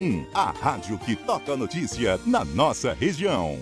A rádio que toca a notícia na nossa região.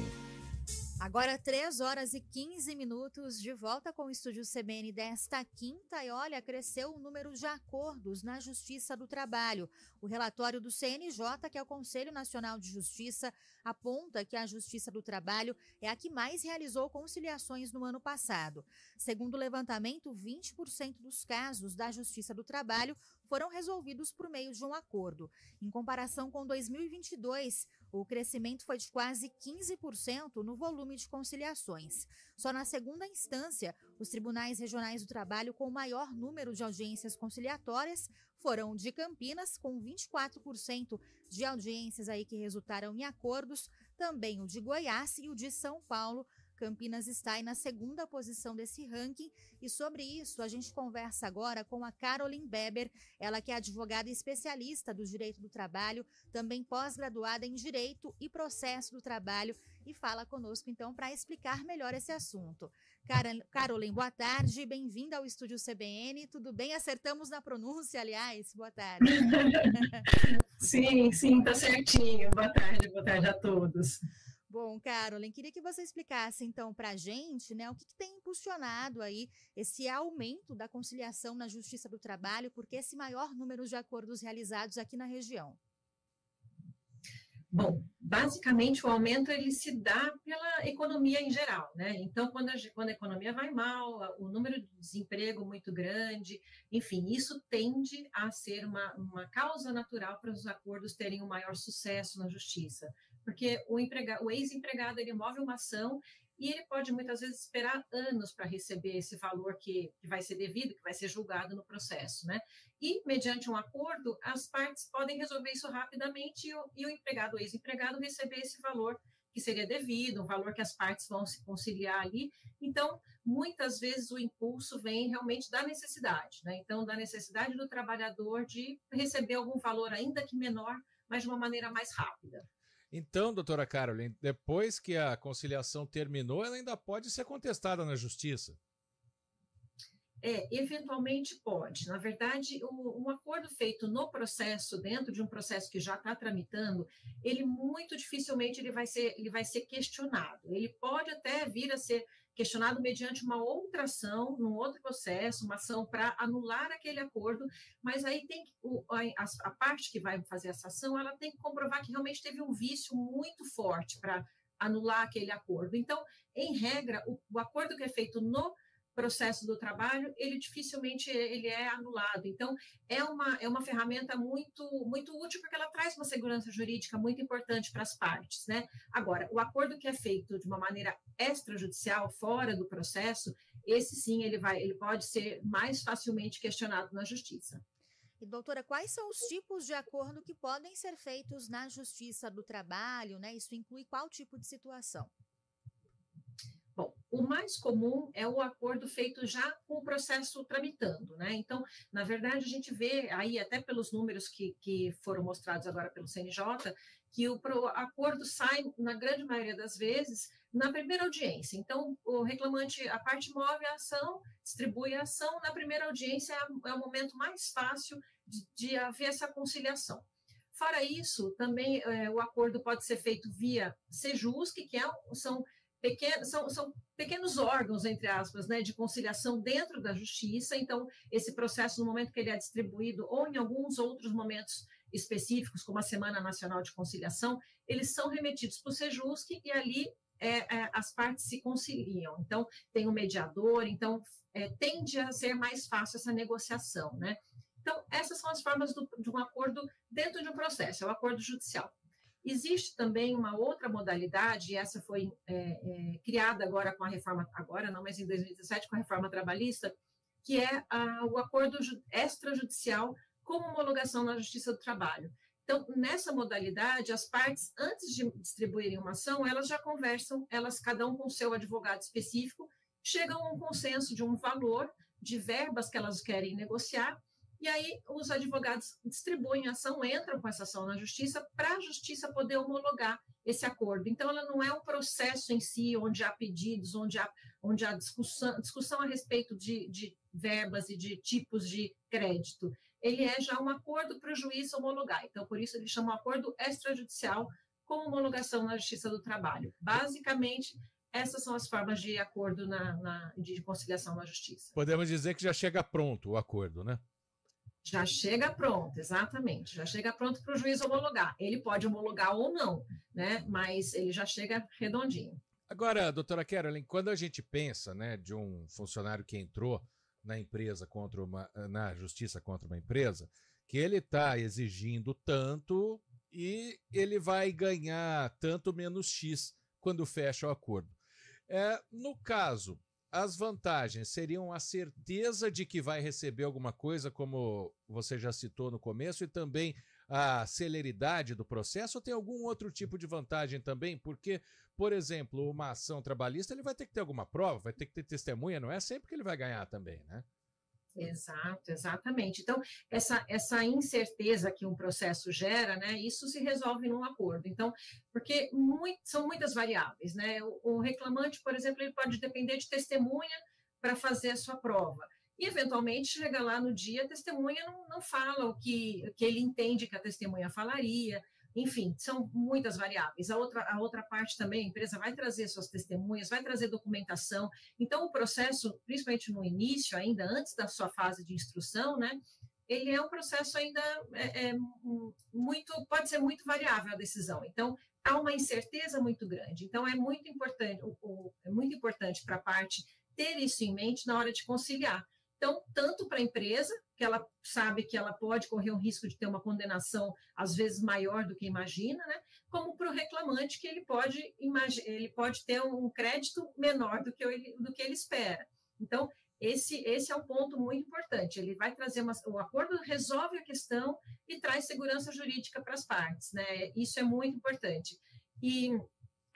Agora 3h15, de volta com o Estúdio CBN desta quinta. E olha, cresceu o número de acordos na Justiça do Trabalho. O relatório do CNJ, que é o Conselho Nacional de Justiça, aponta que a Justiça do Trabalho é a que mais realizou conciliações no ano passado. Segundo o levantamento, 20% dos casos da Justiça do Trabalho foram resolvidos por meio de um acordo. Em comparação com 2022, o crescimento foi de quase 15% no volume de conciliações. Só na segunda instância, os tribunais regionais do trabalho com o maior número de audiências conciliatórias foram o de Campinas, com 24% de audiências aí que resultaram em acordos, também o de Goiás e o de São Paulo. Campinas está aí na segunda posição desse ranking, e sobre isso a gente conversa agora com a Caroline Beber, ela que é advogada especialista do direito do trabalho, também pós-graduada em Direito e Processo do Trabalho, e fala conosco então para explicar melhor esse assunto. Caroline, boa tarde, bem-vinda ao Estúdio CBN, tudo bem? Acertamos na pronúncia, aliás, boa tarde. Sim, tá certinho, boa tarde a todos. Bom, Caroline, queria que você explicasse então para a gente, né, o que tem impulsionado aí esse aumento da conciliação na Justiça do Trabalho, porque esse maior número de acordos realizados aqui na região. Bom, basicamente o aumento ele se dá pela economia em geral, né? Então, quando a economia vai mal, o número de desemprego muito grande, enfim, isso tende a ser uma causa natural para os acordos terem um maior sucesso na justiça, porque o ex-empregado ele move uma ação e ele pode muitas vezes esperar anos para receber esse valor que vai ser devido, que vai ser julgado no processo, né? E, mediante um acordo, as partes podem resolver isso rapidamente e o empregado, o ex-empregado, receber esse valor que seria devido, um valor que as partes vão se conciliar ali. Então, muitas vezes o impulso vem realmente da necessidade, né? Então, da necessidade do trabalhador de receber algum valor, ainda que menor, mas de uma maneira mais rápida. Então, doutora Caroline, depois que a conciliação terminou, ela ainda pode ser contestada na justiça? Eventualmente pode. Na verdade, um acordo feito no processo, dentro de um processo que já está tramitando, ele muito dificilmente ele vai ser questionado. Ele pode até vir a ser questionado mediante uma outra ação, num outro processo, uma ação para anular aquele acordo, mas aí tem a parte que vai fazer essa ação, ela tem que comprovar que realmente teve um vício muito forte para anular aquele acordo. Então, em regra, o acordo que é feito no processo do trabalho, ele dificilmente ele é anulado. Então, é uma ferramenta muito útil, porque ela traz uma segurança jurídica muito importante para as partes, né? Agora, o acordo que é feito de uma maneira extrajudicial, fora do processo, esse sim, ele pode ser mais facilmente questionado na justiça. E, doutora, quais são os tipos de acordo que podem ser feitos na Justiça do Trabalho, né? Isso inclui qual tipo de situação? Bom, o mais comum é o acordo feito já com o processo tramitando, né? Então, na verdade, a gente vê aí, até pelos números que foram mostrados agora pelo CNJ, que o acordo sai, na grande maioria das vezes, na primeira audiência. Então, o reclamante, a parte move a ação, distribui a ação, na primeira audiência é o momento mais fácil de haver essa conciliação. Fora isso, também o acordo pode ser feito via Sejusc, que são pequenos órgãos, entre aspas, né, de conciliação dentro da justiça. Então, esse processo, no momento que ele é distribuído, ou em alguns outros momentos específicos, como a Semana Nacional de Conciliação, eles são remetidos para o Sejusc e ali as partes se conciliam. Então, tem um mediador, então tende a ser mais fácil essa negociação, né? Então, essas são as formas de um acordo dentro de um processo, é o acordo judicial. Existe também uma outra modalidade, e essa foi criada agora com a reforma, agora não, mas em 2017 com a reforma trabalhista, que é o acordo extrajudicial com homologação na Justiça do Trabalho. Então, nessa modalidade, as partes, antes de distribuírem uma ação, elas já conversam, cada um com o seu advogado específico, chegam a um consenso de um valor, de verbas que elas querem negociar, e aí os advogados distribuem a ação, entram com essa ação na justiça, para a justiça poder homologar esse acordo. Então, ela não é um processo em si, onde há pedidos, onde há discussão a respeito de verbas e de tipos de crédito. ele é já um acordo para o juiz homologar. Então, por isso ele chama um acordo extrajudicial com homologação na Justiça do Trabalho. Basicamente, essas são as formas de acordo de conciliação na Justiça. Podemos dizer que já chega pronto o acordo, né? Já chega pronto, exatamente. Já chega pronto para o juiz homologar. Ele pode homologar ou não, né? Mas ele já chega redondinho. Agora, doutora Carolyn, quando a gente pensa, né, de um funcionário que entrou na empresa na justiça contra uma empresa, que ele está exigindo tanto e ele vai ganhar tanto menos X quando fecha o acordo. No caso, as vantagens seriam a certeza de que vai receber alguma coisa, como você já citou no começo, e também a celeridade do processo, ou tem algum outro tipo de vantagem também? Porque, por exemplo, uma ação trabalhista, ele vai ter que ter alguma prova, vai ter que ter testemunha, não é sempre que ele vai ganhar também, né? Exato, exatamente. Então, essa incerteza que um processo gera, né, isso se resolve num acordo. Então, porque são muitas variáveis, né? O reclamante, por exemplo, ele pode depender de testemunha para fazer a sua prova. E, eventualmente, chega lá no dia, a testemunha não fala o que ele entende que a testemunha falaria. Enfim, são muitas variáveis. A outra parte também, a empresa vai trazer suas testemunhas, vai trazer documentação. Então, o processo, principalmente no início, ainda antes da sua fase de instrução, né, ele é um processo ainda pode ser muito variável a decisão. Então, há uma incerteza muito grande. Então, é muito importante para a parte ter isso em mente na hora de conciliar. Então, tanto para a empresa, que ela sabe que ela pode correr o risco de ter uma condenação, às vezes, maior do que imagina, né? Como para o reclamante, que ele pode ter um crédito menor do que ele espera. Então, esse é um ponto muito importante. Ele vai trazer o acordo resolve a questão e traz segurança jurídica para as partes, né? Isso é muito importante. E,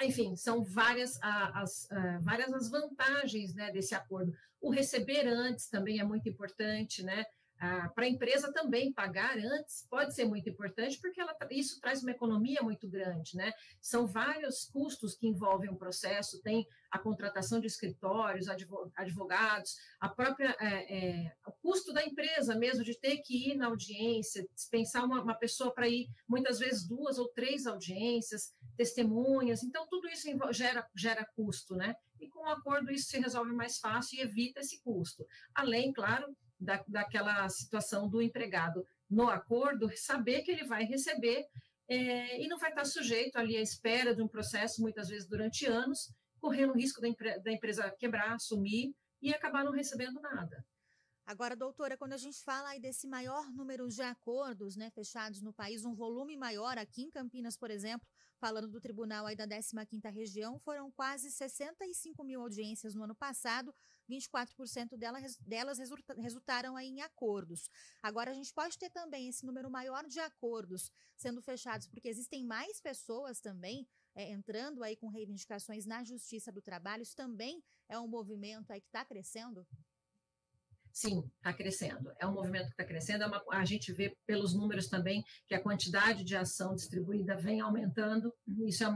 enfim, são várias as vantagens, né, desse acordo. O receber antes também é muito importante, né? Para a empresa também pagar antes pode ser muito importante, porque isso traz uma economia muito grande, né? São vários custos que envolvem o processo, tem a contratação de escritórios, advogados, o custo da empresa mesmo, de ter que ir na audiência, dispensar uma pessoa para ir, muitas vezes, 2 ou 3 audiências, testemunhas, então tudo isso gera custo, né? E com o acordo isso se resolve mais fácil e evita esse custo. Além, claro, daquela situação do empregado no acordo, saber que ele vai receber e não vai estar sujeito ali à espera de um processo, muitas vezes durante anos, correndo o risco da empresa quebrar, sumir e acabar não recebendo nada. Agora, doutora, quando a gente fala aí desse maior número de acordos, né, fechados no país, um volume maior aqui em Campinas, por exemplo, falando do tribunal aí da 15ª região, foram quase 65 mil audiências no ano passado, 24% delas resultaram aí em acordos. Agora, a gente pode ter também esse número maior de acordos sendo fechados, porque existem mais pessoas também entrando aí com reivindicações na Justiça do Trabalho. Isso também é um movimento aí que está crescendo? Sim, está crescendo. É um movimento que está crescendo. A gente vê pelos números também que a quantidade de ação distribuída vem aumentando. Isso é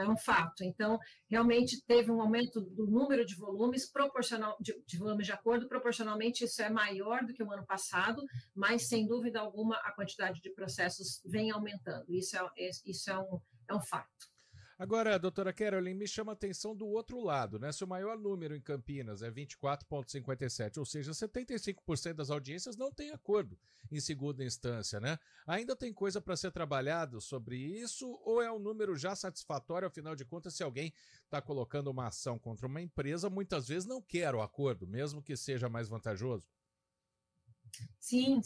um fato. Então, realmente teve um aumento do número de volumes proporcional de volumes de acordo. Proporcionalmente, isso é maior do que o ano passado, mas sem dúvida alguma a quantidade de processos vem aumentando. Isso é um fato. Agora, doutora Carolyn, me chama a atenção do outro lado, né? Se o maior número em Campinas é 24,57, ou seja, 75% das audiências não tem acordo em segunda instância, né? Ainda tem coisa para ser trabalhado sobre isso, ou é um número já satisfatório? Afinal de contas, se alguém está colocando uma ação contra uma empresa, muitas vezes não quer o acordo, mesmo que seja mais vantajoso. Sim.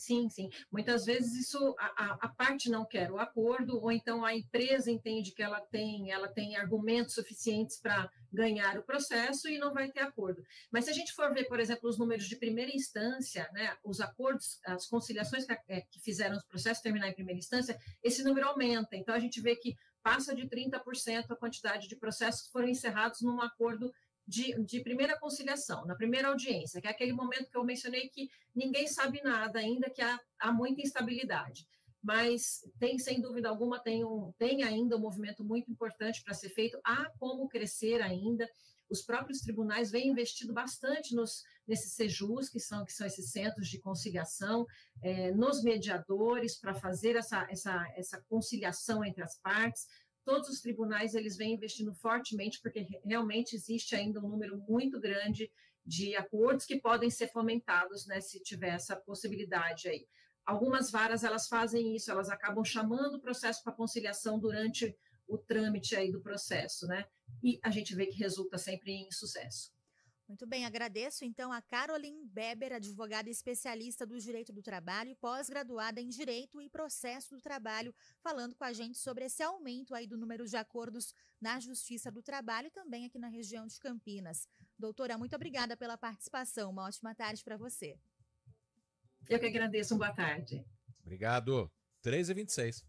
Muitas vezes a parte não quer o acordo, ou então a empresa entende que ela tem argumentos suficientes para ganhar o processo e não vai ter acordo. Mas se a gente for ver, por exemplo, os números de primeira instância, né, os acordos, as conciliações que fizeram os processos terminar em primeira instância, esse número aumenta. Então a gente vê que passa de 30% a quantidade de processos que foram encerrados num acordo de primeira conciliação, na primeira audiência, que é aquele momento que eu mencionei que ninguém sabe nada ainda, que há muita instabilidade. Mas sem dúvida alguma, tem ainda um movimento muito importante para ser feito, há como crescer ainda. os próprios tribunais vêm investindo bastante nesses CEJUs, que são esses centros de conciliação, nos mediadores, para fazer essa conciliação entre as partes. Todos os tribunais eles vêm investindo fortemente, porque realmente existe ainda um número muito grande de acordos que podem ser fomentados, né, se tiver essa possibilidade aí. Algumas varas, elas fazem isso, elas acabam chamando o processo para conciliação durante o trâmite aí do processo, né? E a gente vê que resulta sempre em sucesso. Muito bem, agradeço então a Caroline Beber, advogada especialista do Direito do Trabalho, pós-graduada em Direito e Processo do Trabalho, falando com a gente sobre esse aumento aí do número de acordos na Justiça do Trabalho e também aqui na região de Campinas. Doutora, muito obrigada pela participação, uma ótima tarde para você. Eu que agradeço, boa tarde. Obrigado. 3h26.